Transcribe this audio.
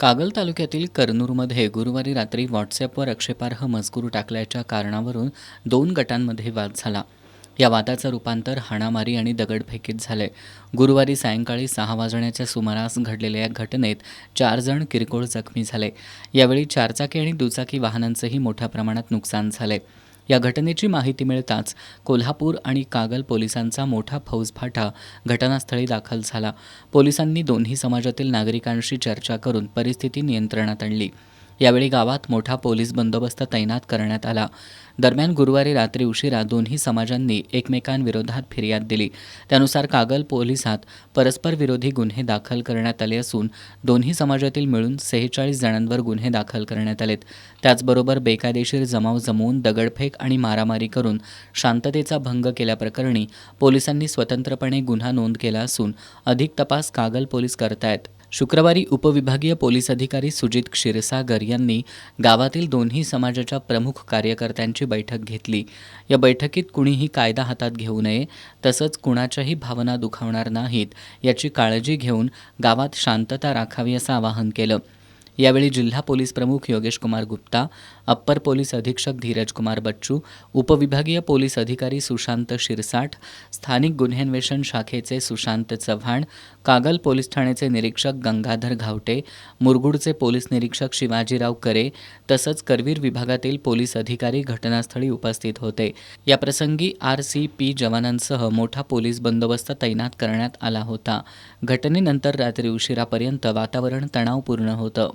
कागल तालुक्यातील करनूरमध्ये गुरुवारी रात्री व्हॉट्सॲपवर आक्षेपार्ह मजकूर टाकल्याच्या कारणावरून 2 गटांमध्ये वाद झाला. या वादाचं रूपांतर हाणामारी आणि दगडफेकीत झाले. गुरुवारी सायंकाळी 6 वाजण्याच्या सुमारास घडलेल्या या घटनेत 4 जण किरकोळ जखमी झाले. यावेळी चारचाकी आणि दुचाकी वाहनांचंही मोठ्या प्रमाणात नुकसान झाले. या घटनेची माहिती मिळताच कोल्हापूर आणि कागल पोलिसांचा मोठा फौजफाटा घटनास्थळी दाखल झाला. पोलिसांनी दोन्ही समाजातील नागरिकांशी चर्चा करून परिस्थिती नियंत्रणात आणली. यावेळी गावात मोठा पोलीस बंदोबस्त तैनात करण्यात आला. दरम्यान गुरुवारी रात्री उशिरा दोन्ही समाजांनी एकमेकांविरोधात फिर्याद दिली. त्यानुसार कागल पोलिसात परस्पर विरोधी गुन्हे दाखल करण्यात आले असून दोन्ही समाजातील मिळून 46 जणांवर गुन्हे दाखल करण्यात आलेत. त्याचबरोबर बेकायदेशीर जमाव जमवून दगडफेक आणि मारामारी करून शांततेचा भंग केल्याप्रकरणी पोलिसांनी स्वतंत्रपणे गुन्हा नोंद केला असून अधिक तपास कागल पोलीस करतायत. शुक्रवारी उपविभागीय पोलीस अधिकारी सुजित क्षीरसागर यांनी गावातील दोन्ही समाजाच्या प्रमुख कार्यकर्त्यांची बैठक घेतली. या बैठकीत कुणीही कायदा हातात घेऊ नये, तसंच कुणाच्याही भावना दुखावणार नाहीत याची काळजी घेऊन गावात शांतता राखावी असं आवाहन केलं. यावेळी जिल्हा पोलीस प्रमुख योगेश कुमार गुप्ता, अप्पर पोलीस अधीक्षक धीरज कुमार बच्चू, उपविभागीय पोलीस अधिकारी सुशांत शिरसाठ, स्थानिक गुन्हेन्वेषण शाखेचे सुशांत चव्हाण, कागल पोलीस ठाण्याचे निरीक्षक गंगाधर घावटे, मुरगुडचे पोलीस निरीक्षक शिवाजीराव करे तसंच करवीर विभागातील पोलीस अधिकारी घटनास्थळी उपस्थित होते. याप्रसंगी RCP जवानांसह मोठा पोलीस बंदोबस्त तैनात करण्यात आला होता. घटनेनंतर रात्री उशिरापर्यंत वातावरण तणावपूर्ण होतं.